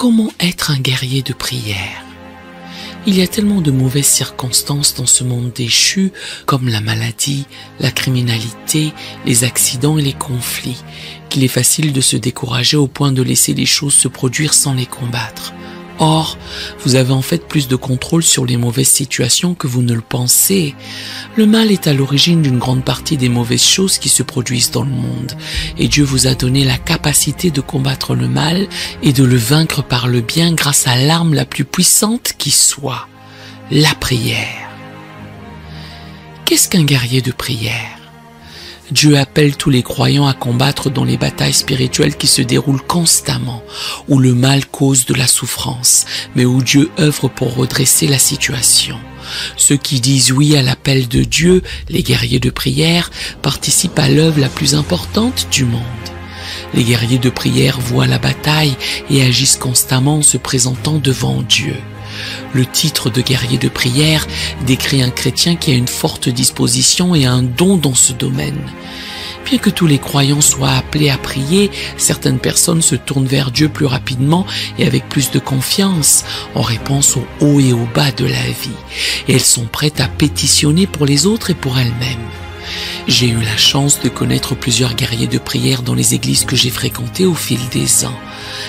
Comment être un guerrier de prière? Il y a tellement de mauvaises circonstances dans ce monde déchu, comme la maladie, la criminalité, les accidents et les conflits, qu'il est facile de se décourager au point de laisser les choses se produire sans les combattre. Or, vous avez en fait plus de contrôle sur les mauvaises situations que vous ne le pensez. Le mal est à l'origine d'une grande partie des mauvaises choses qui se produisent dans le monde. Et Dieu vous a donné la capacité de combattre le mal et de le vaincre par le bien grâce à l'arme la plus puissante qui soit, la prière. Qu'est-ce qu'un guerrier de prière? Dieu appelle tous les croyants à combattre dans les batailles spirituelles qui se déroulent constamment, où le mal cause de la souffrance, mais où Dieu œuvre pour redresser la situation. Ceux qui disent oui à l'appel de Dieu, les guerriers de prière, participent à l'œuvre la plus importante du monde. Les guerriers de prière voient la bataille et agissent constamment en se présentant devant Dieu. Le titre de guerrier de prière décrit un chrétien qui a une forte disposition et un don dans ce domaine. Bien que tous les croyants soient appelés à prier, certaines personnes se tournent vers Dieu plus rapidement et avec plus de confiance en réponse au haut et au bas de la vie. Et elles sont prêtes à pétitionner pour les autres et pour elles-mêmes. J'ai eu la chance de connaître plusieurs guerriers de prière dans les églises que j'ai fréquentées au fil des ans.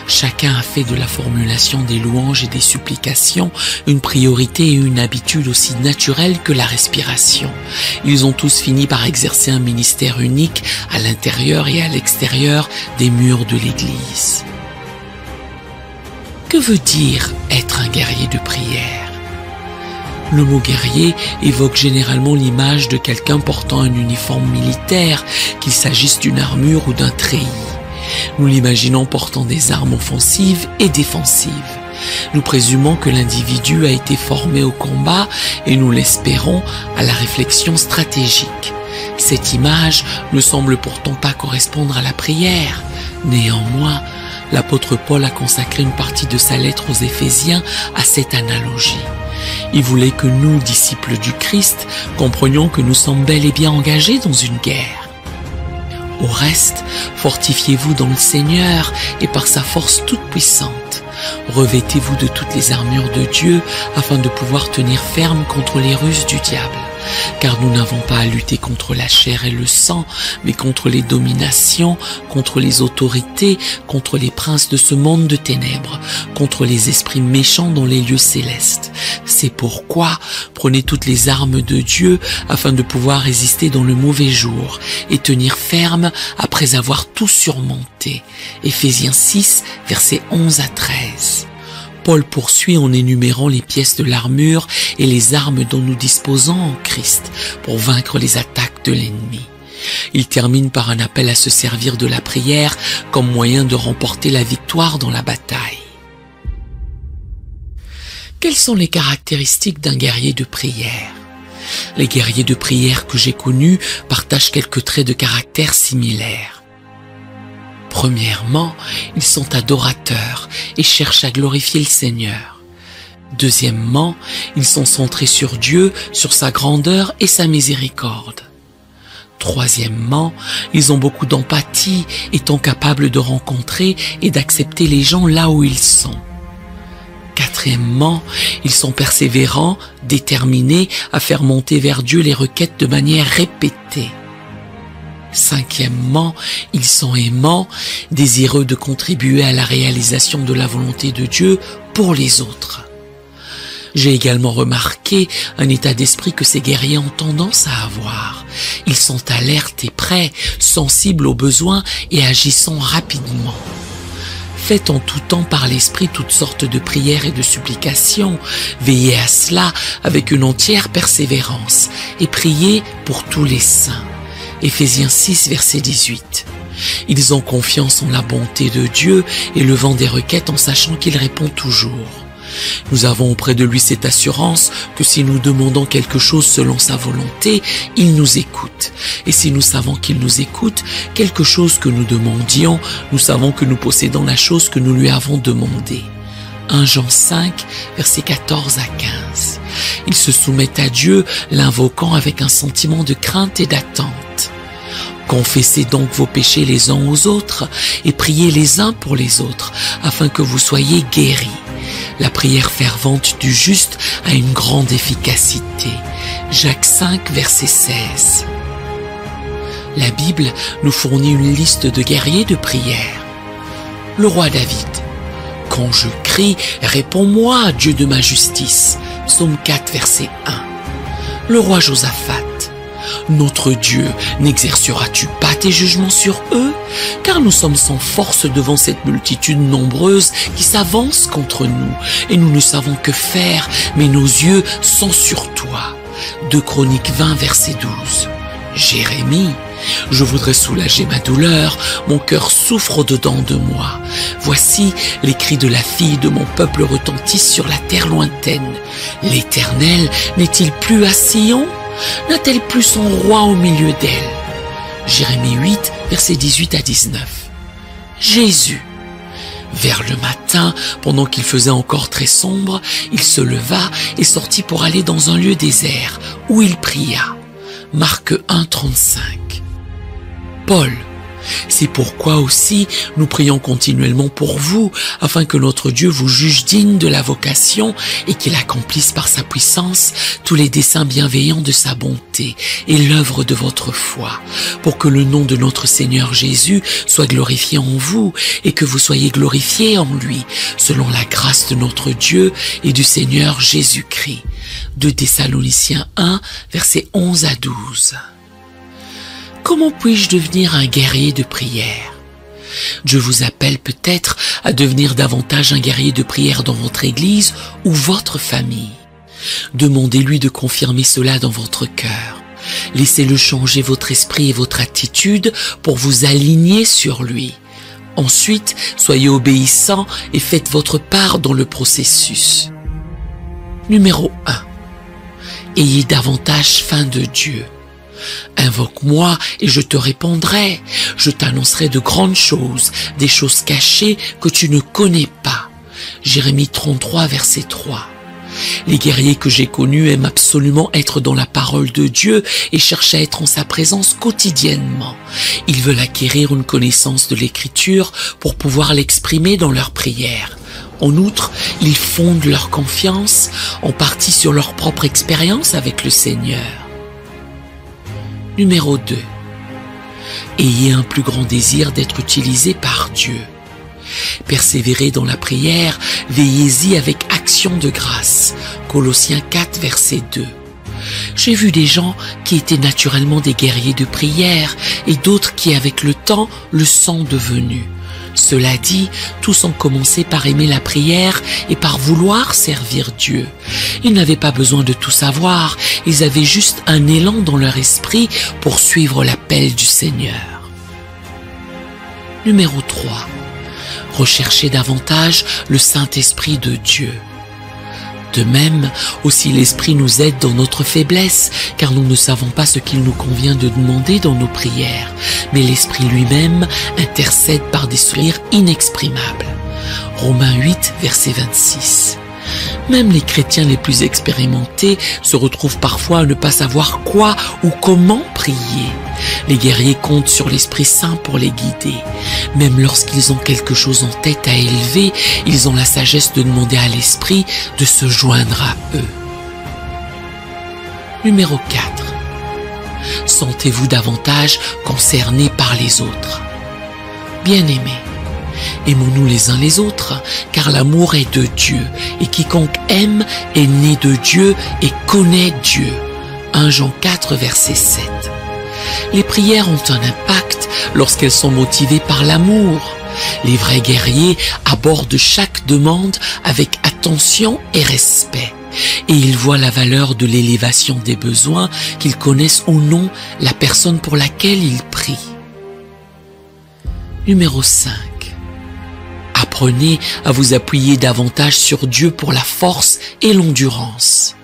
Chacun a fait de la formulation des louanges et des supplications une priorité et une habitude aussi naturelle que la respiration. Ils ont tous fini par exercer un ministère unique à l'intérieur et à l'extérieur des murs de l'église. Que veut dire être un guerrier de prière? Le mot guerrier évoque généralement l'image de quelqu'un portant un uniforme militaire, qu'il s'agisse d'une armure ou d'un treillis. Nous l'imaginons portant des armes offensives et défensives. Nous présumons que l'individu a été formé au combat et nous l'espérons à la réflexion stratégique. Cette image ne semble pourtant pas correspondre à la prière. Néanmoins, l'apôtre Paul a consacré une partie de sa lettre aux Éphésiens à cette analogie. Il voulait que nous, disciples du Christ, comprenions que nous sommes bel et bien engagés dans une guerre. Au reste, fortifiez-vous dans le Seigneur et par sa force toute puissante. Revêtez-vous de toutes les armures de Dieu afin de pouvoir tenir ferme contre les ruses du diable. Car nous n'avons pas à lutter contre la chair et le sang, mais contre les dominations, contre les autorités, contre les princes de ce monde de ténèbres, contre les esprits méchants dans les lieux célestes. C'est pourquoi prenez toutes les armes de Dieu afin de pouvoir résister dans le mauvais jour et tenir ferme après avoir tout surmonté. Éphésiens 6, versets 11 à 13. Paul poursuit en énumérant les pièces de l'armure et les armes dont nous disposons en Christ pour vaincre les attaques de l'ennemi. Il termine par un appel à se servir de la prière comme moyen de remporter la victoire dans la bataille. Quelles sont les caractéristiques d'un guerrier de prière? Les guerriers de prière que j'ai connus partagent quelques traits de caractère similaires. Premièrement, ils sont adorateurs et cherchent à glorifier le Seigneur. Deuxièmement, ils sont centrés sur Dieu, sur sa grandeur et sa miséricorde. Troisièmement, ils ont beaucoup d'empathie, étant capables de rencontrer et d'accepter les gens là où ils sont. Quatrièmement, ils sont persévérants, déterminés à faire monter vers Dieu les requêtes de manière répétée. Cinquièmement, ils sont aimants, désireux de contribuer à la réalisation de la volonté de Dieu pour les autres. J'ai également remarqué un état d'esprit que ces guerriers ont tendance à avoir. Ils sont alertes et prêts, sensibles aux besoins et agissant rapidement. Faites en tout temps par l'Esprit toutes sortes de prières et de supplications. Veillez à cela avec une entière persévérance et priez pour tous les saints. Éphésiens 6, verset 18. Ils ont confiance en la bonté de Dieu et levant des requêtes en sachant qu'il répond toujours. Nous avons auprès de lui cette assurance que si nous demandons quelque chose selon sa volonté, il nous écoute. Et si nous savons qu'il nous écoute, quelque chose que nous demandions, nous savons que nous possédons la chose que nous lui avons demandée. 1 Jean 5, versets 14 à 15. Ils se soumettent à Dieu, l'invoquant avec un sentiment de crainte et d'attente. Confessez donc vos péchés les uns aux autres et priez les uns pour les autres, afin que vous soyez guéris. La prière fervente du juste a une grande efficacité. Jacques 5, verset 16. La Bible nous fournit une liste de guerriers de prière. Le roi David. Quand je crie, réponds-moi, Dieu de ma justice. Psaume 4, verset 1. Le roi Josaphat. Notre Dieu, n'exerceras-tu pas tes jugements sur eux? Car nous sommes sans force devant cette multitude nombreuse qui s'avance contre nous, et nous ne savons que faire, mais nos yeux sont sur toi. 2 Chroniques 20, verset 12. Jérémie. Je voudrais soulager ma douleur, mon cœur souffre au-dedans de moi. Voici, les cris de la fille de mon peuple retentissent sur la terre lointaine. L'Éternel n'est-il plus à Sion? N'a-t-elle plus son roi au milieu d'elle? Jérémie 8, versets 18 à 19. Jésus. Vers le matin, pendant qu'il faisait encore très sombre, il se leva et sortit pour aller dans un lieu désert, où il pria. Marc 1, 35. Paul. C'est pourquoi aussi nous prions continuellement pour vous, afin que notre Dieu vous juge digne de la vocation et qu'il accomplisse par sa puissance tous les desseins bienveillants de sa bonté et l'œuvre de votre foi, pour que le nom de notre Seigneur Jésus soit glorifié en vous et que vous soyez glorifiés en lui, selon la grâce de notre Dieu et du Seigneur Jésus-Christ. 2 Thessaloniciens 1, versets 11 à 12. Comment puis-je devenir un guerrier de prière? Dieu vous appelle peut-être à devenir davantage un guerrier de prière dans votre église ou votre famille. Demandez-lui de confirmer cela dans votre cœur. Laissez-le changer votre esprit et votre attitude pour vous aligner sur lui. Ensuite, soyez obéissants et faites votre part dans le processus. Numéro 1. Ayez davantage faim de Dieu. Invoque-moi et je te répondrai. Je t'annoncerai de grandes choses, des choses cachées que tu ne connais pas. Jérémie 33, verset 3. Les guerriers que j'ai connus aiment absolument être dans la parole de Dieu et cherchent à être en sa présence quotidiennement. Ils veulent acquérir une connaissance de l'Écriture pour pouvoir l'exprimer dans leurs prières. En outre, ils fondent leur confiance en partie sur leur propre expérience avec le Seigneur. Numéro 2. Ayez un plus grand désir d'être utilisé par Dieu. Persévérez dans la prière, veillez-y avec action de grâce. Colossiens 4, verset 2. J'ai vu des gens qui étaient naturellement des guerriers de prière et d'autres qui, avec le temps, le sont devenus. Cela dit, tous ont commencé par aimer la prière et par vouloir servir Dieu. Ils n'avaient pas besoin de tout savoir, ils avaient juste un élan dans leur esprit pour suivre l'appel du Seigneur. Numéro 3. Recherchez davantage le Saint-Esprit de Dieu. De même, aussi l'Esprit nous aide dans notre faiblesse, car nous ne savons pas ce qu'il nous convient de demander dans nos prières, mais l'Esprit lui-même intercède par des sourires inexprimables. Romains 8, verset 26. Même les chrétiens les plus expérimentés se retrouvent parfois à ne pas savoir quoi ou comment prier. Les guerriers comptent sur l'Esprit Saint pour les guider. Même lorsqu'ils ont quelque chose en tête à élever, ils ont la sagesse de demander à l'Esprit de se joindre à eux. Numéro 4. Sentez-vous davantage concerné par les autres. Bien-aimés, aimons-nous les uns les autres, car l'amour est de Dieu, et quiconque aime est né de Dieu et connaît Dieu. 1 Jean 4, verset 7. Les prières ont un impact lorsqu'elles sont motivées par l'amour. Les vrais guerriers abordent chaque demande avec attention et respect. Et ils voient la valeur de l'élévation des besoins, qu'ils connaissent ou non la personne pour laquelle ils prient. Numéro 5. Apprenez à vous appuyer davantage sur Dieu pour la force et l'endurance.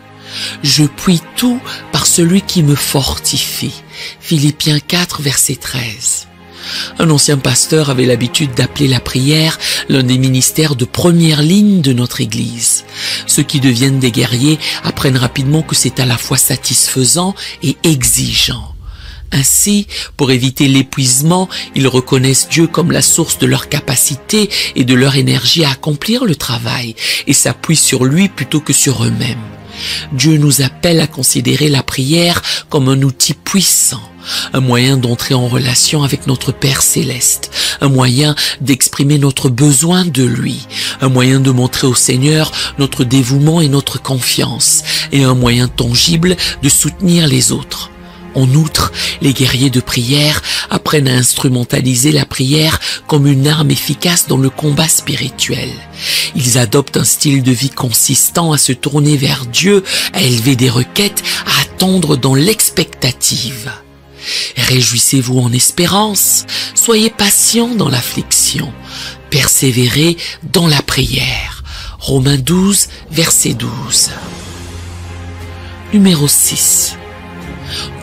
Je puis tout par celui qui me fortifie. Philippiens 4, verset 13. Un ancien pasteur avait l'habitude d'appeler la prière l'un des ministères de première ligne de notre Église. Ceux qui deviennent des guerriers apprennent rapidement que c'est à la fois satisfaisant et exigeant. Ainsi, pour éviter l'épuisement, ils reconnaissent Dieu comme la source de leur capacité et de leur énergie à accomplir le travail et s'appuient sur lui plutôt que sur eux-mêmes. Dieu nous appelle à considérer la prière comme un outil puissant, un moyen d'entrer en relation avec notre Père Céleste, un moyen d'exprimer notre besoin de lui, un moyen de montrer au Seigneur notre dévouement et notre confiance, et un moyen tangible de soutenir les autres. En outre, les guerriers de prière apprennent à instrumentaliser la prière comme une arme efficace dans le combat spirituel. Ils adoptent un style de vie consistant à se tourner vers Dieu, à élever des requêtes, à attendre dans l'expectative. Réjouissez-vous en espérance, soyez patients dans l'affliction, persévérez dans la prière. Romains 12, verset 12. Numéro 6.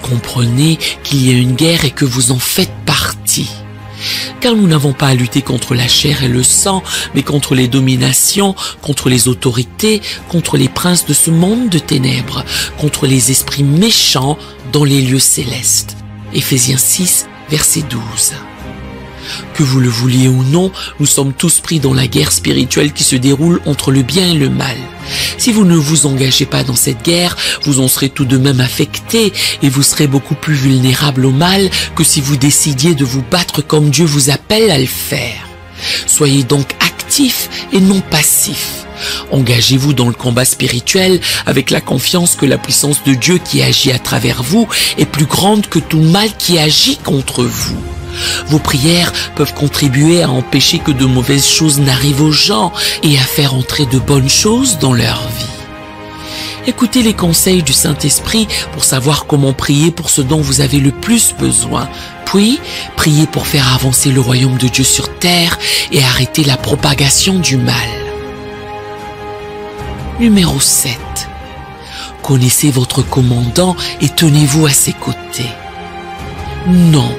Comprenez qu'il y a une guerre et que vous en faites partie. Car nous n'avons pas à lutter contre la chair et le sang, mais contre les dominations, contre les autorités, contre les princes de ce monde de ténèbres, contre les esprits méchants dans les lieux célestes. Éphésiens 6, verset 12. Que vous le vouliez ou non, nous sommes tous pris dans la guerre spirituelle qui se déroule entre le bien et le mal. Si vous ne vous engagez pas dans cette guerre, vous en serez tout de même affecté et vous serez beaucoup plus vulnérable au mal que si vous décidiez de vous battre comme Dieu vous appelle à le faire. Soyez donc actifs et non passifs. Engagez-vous dans le combat spirituel avec la confiance que la puissance de Dieu qui agit à travers vous est plus grande que tout mal qui agit contre vous. Vos prières peuvent contribuer à empêcher que de mauvaises choses n'arrivent aux gens et à faire entrer de bonnes choses dans leur vie. Écoutez les conseils du Saint-Esprit pour savoir comment prier pour ce dont vous avez le plus besoin. Puis, priez pour faire avancer le royaume de Dieu sur terre et arrêter la propagation du mal. Numéro 7. Connaissez votre commandant et tenez-vous à ses côtés. Non,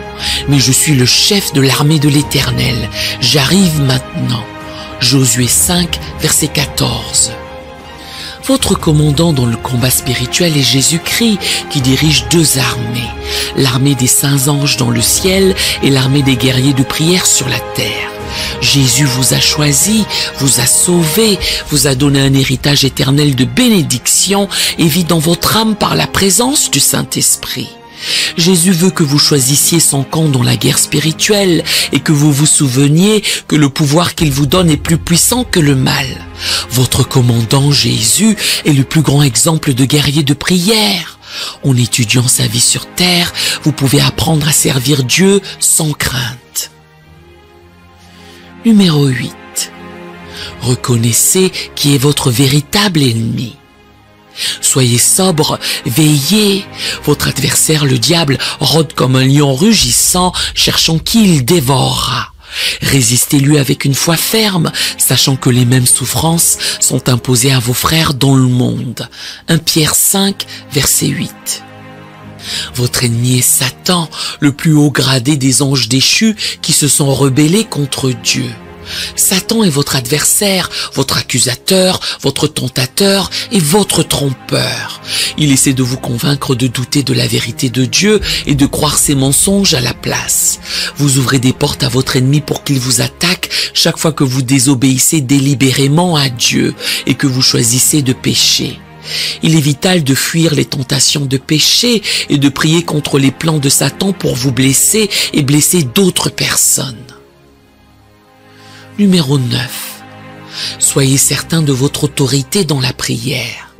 mais je suis le chef de l'armée de l'Éternel. J'arrive maintenant. Josué 5, verset 14. Votre commandant dans le combat spirituel est Jésus-Christ qui dirige deux armées. L'armée des saints anges dans le ciel et l'armée des guerriers de prière sur la terre. Jésus vous a choisi, vous a sauvé, vous a donné un héritage éternel de bénédiction et vit dans votre âme par la présence du Saint-Esprit. Jésus veut que vous choisissiez son camp dans la guerre spirituelle et que vous vous souveniez que le pouvoir qu'il vous donne est plus puissant que le mal. Votre commandant Jésus est le plus grand exemple de guerrier de prière. En étudiant sa vie sur terre, vous pouvez apprendre à servir Dieu sans crainte. Numéro 8. Reconnaissez qui est votre véritable ennemi. Soyez sobre, veillez. Votre adversaire, le diable, rôde comme un lion rugissant, cherchant qui il dévorera. Résistez-lui avec une foi ferme, sachant que les mêmes souffrances sont imposées à vos frères dans le monde. 1 Pierre 5, verset 8. Votre ennemi est Satan, le plus haut gradé des anges déchus qui se sont rebellés contre Dieu. Satan est votre adversaire, votre accusateur, votre tentateur et votre trompeur. Il essaie de vous convaincre de douter de la vérité de Dieu et de croire ses mensonges à la place. Vous ouvrez des portes à votre ennemi pour qu'il vous attaque chaque fois que vous désobéissez délibérément à Dieu et que vous choisissez de pécher. Il est vital de fuir les tentations de péché et de prier contre les plans de Satan pour vous blesser et blesser d'autres personnes. Numéro 9. Soyez certain de votre autorité dans la prière.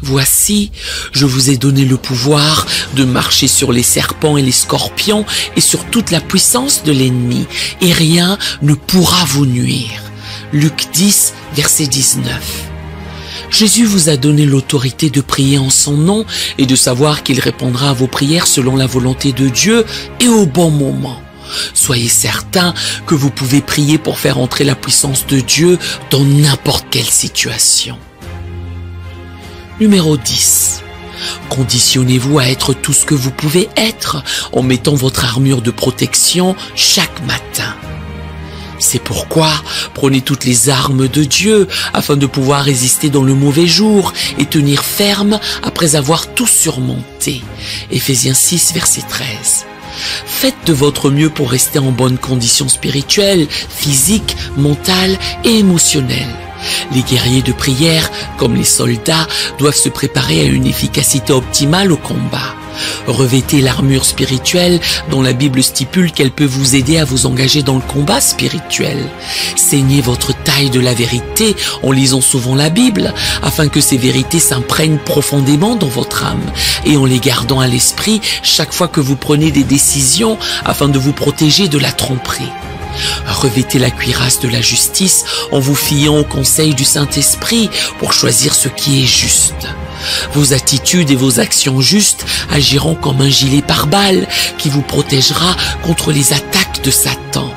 Voici, je vous ai donné le pouvoir de marcher sur les serpents et les scorpions et sur toute la puissance de l'ennemi, et rien ne pourra vous nuire. Luc 10, verset 19. Jésus vous a donné l'autorité de prier en son nom et de savoir qu'il répondra à vos prières selon la volonté de Dieu et au bon moment. Soyez certain que vous pouvez prier pour faire entrer la puissance de Dieu dans n'importe quelle situation. Numéro 10. Conditionnez-vous à être tout ce que vous pouvez être en mettant votre armure de protection chaque matin. C'est pourquoi prenez toutes les armes de Dieu afin de pouvoir résister dans le mauvais jour et tenir ferme après avoir tout surmonté. Éphésiens 6, verset 13. Faites de votre mieux pour rester en bonne condition spirituelle, physique, mentale et émotionnelle. Les guerriers de prière, comme les soldats, doivent se préparer à une efficacité optimale au combat. Revêtez l'armure spirituelle dont la Bible stipule qu'elle peut vous aider à vous engager dans le combat spirituel. Saignez votre taille de la vérité en lisant souvent la Bible, afin que ces vérités s'imprègnent profondément dans votre âme et en les gardant à l'esprit chaque fois que vous prenez des décisions afin de vous protéger de la tromperie. Revêtez la cuirasse de la justice en vous fiant au conseil du Saint-Esprit pour choisir ce qui est juste. Vos attitudes et vos actions justes agiront comme un gilet pare-balles qui vous protégera contre les attaques de Satan.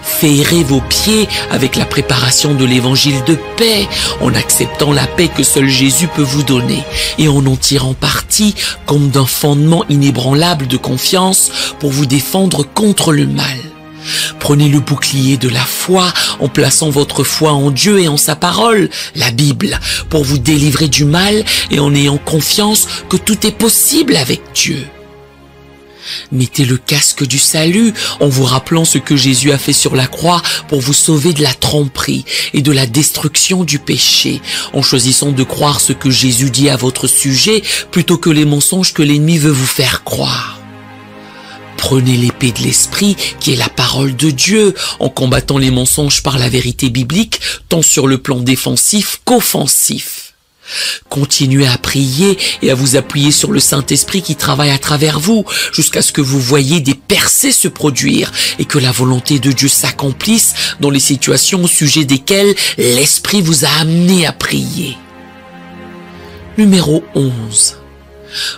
Ferrez vos pieds avec la préparation de l'évangile de paix, en acceptant la paix que seul Jésus peut vous donner et en tirant parti comme d'un fondement inébranlable de confiance pour vous défendre contre le mal. Prenez le bouclier de la foi en plaçant votre foi en Dieu et en sa parole, la Bible, pour vous délivrer du mal et en ayant confiance que tout est possible avec Dieu. Mettez le casque du salut en vous rappelant ce que Jésus a fait sur la croix pour vous sauver de la tromperie et de la destruction du péché, en choisissant de croire ce que Jésus dit à votre sujet plutôt que les mensonges que l'ennemi veut vous faire croire. Prenez l'épée de l'esprit qui est la parole de Dieu en combattant les mensonges par la vérité biblique tant sur le plan défensif qu'offensif. Continuez à prier et à vous appuyer sur le Saint-Esprit qui travaille à travers vous jusqu'à ce que vous voyiez des percées se produire et que la volonté de Dieu s'accomplisse dans les situations au sujet desquelles l'Esprit vous a amené à prier. Numéro 11.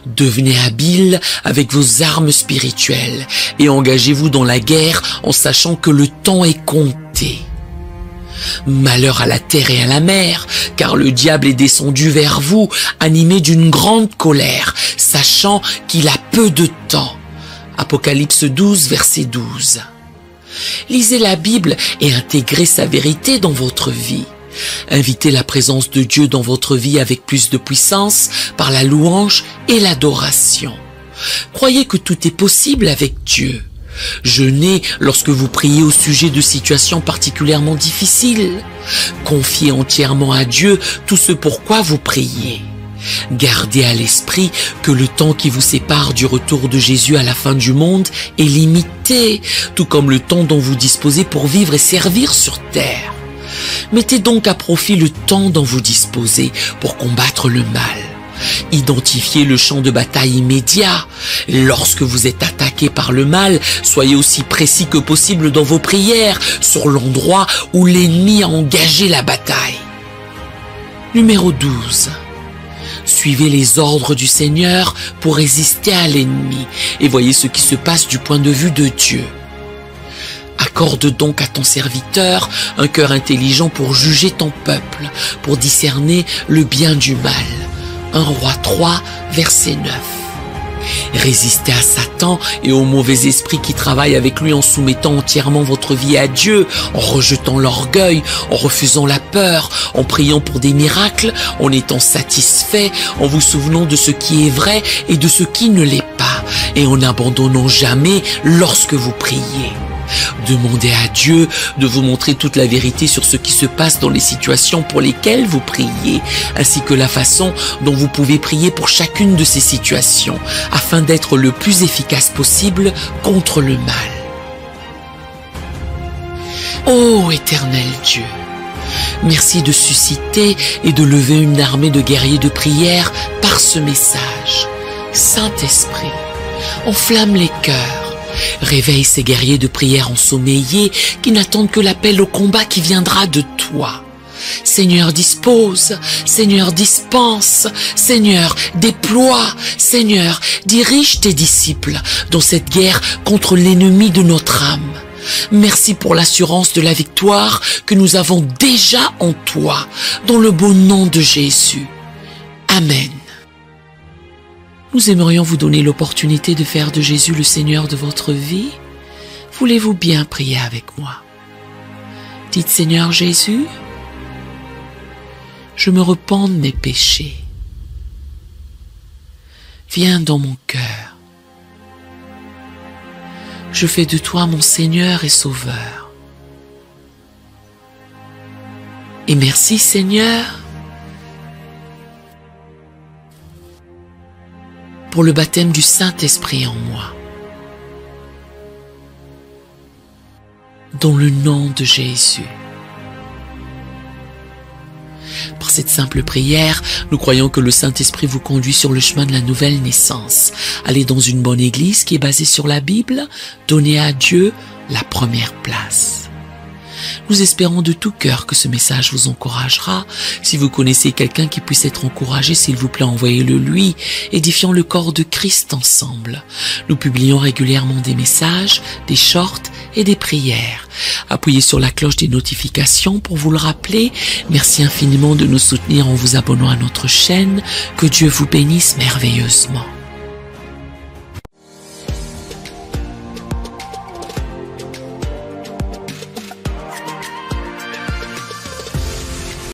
Devenez habile avec vos armes spirituelles et engagez-vous dans la guerre en sachant que le temps est compté. Malheur à la terre et à la mer, car le diable est descendu vers vous, animé d'une grande colère, sachant qu'il a peu de temps. Apocalypse 12, verset 12. Lisez la Bible et intégrez sa vérité dans votre vie. Invitez la présence de Dieu dans votre vie avec plus de puissance par la louange et l'adoration. Croyez que tout est possible avec Dieu. Jeûnez lorsque vous priez au sujet de situations particulièrement difficiles. Confiez entièrement à Dieu tout ce pourquoi vous priez. Gardez à l'esprit que le temps qui vous sépare du retour de Jésus à la fin du monde est limité, tout comme le temps dont vous disposez pour vivre et servir sur terre. Mettez donc à profit le temps dont vous disposez pour combattre le mal. Identifiez le champ de bataille immédiat. Lorsque vous êtes attaqué par le mal, soyez aussi précis que possible dans vos prières sur l'endroit où l'ennemi a engagé la bataille. Numéro 12. Suivez les ordres du Seigneur pour résister à l'ennemi et voyez ce qui se passe du point de vue de Dieu. Accorde donc à ton serviteur un cœur intelligent pour juger ton peuple, pour discerner le bien du mal. 1 Roi 3, verset 9. Résistez à Satan et aux mauvais esprits qui travaillent avec lui en soumettant entièrement votre vie à Dieu, en rejetant l'orgueil, en refusant la peur, en priant pour des miracles, en étant satisfait, en vous souvenant de ce qui est vrai et de ce qui ne l'est pas, et en n'abandonnant jamais lorsque vous priez. Demandez à Dieu de vous montrer toute la vérité sur ce qui se passe dans les situations pour lesquelles vous priez, ainsi que la façon dont vous pouvez prier pour chacune de ces situations, afin d'être le plus efficace possible contre le mal. Ô éternel Dieu, merci de susciter et de lever une armée de guerriers de prière par ce message. Saint-Esprit, enflamme les cœurs. Réveille ces guerriers de prière ensommeillés qui n'attendent que l'appel au combat qui viendra de toi. Seigneur, dispose, Seigneur, dispense, Seigneur, déploie, Seigneur, dirige tes disciples dans cette guerre contre l'ennemi de notre âme. Merci pour l'assurance de la victoire que nous avons déjà en toi, dans le beau nom de Jésus. Amen. Nous aimerions vous donner l'opportunité de faire de Jésus le Seigneur de votre vie. Voulez-vous bien prier avec moi? Dites Seigneur Jésus, je me repens de mes péchés. Viens dans mon cœur. Je fais de toi mon Seigneur et Sauveur. Et merci Seigneur pour le baptême du Saint-Esprit en moi. Dans le nom de Jésus. Par cette simple prière, nous croyons que le Saint-Esprit vous conduit sur le chemin de la nouvelle naissance. Allez dans une bonne église qui est basée sur la Bible, donnez à Dieu la première place. Nous espérons de tout cœur que ce message vous encouragera. Si vous connaissez quelqu'un qui puisse être encouragé, s'il vous plaît, envoyez-le lui. Édifions le corps de Christ ensemble. Nous publions régulièrement des messages, des shorts et des prières. Appuyez sur la cloche des notifications pour vous le rappeler. Merci infiniment de nous soutenir en vous abonnant à notre chaîne. Que Dieu vous bénisse merveilleusement.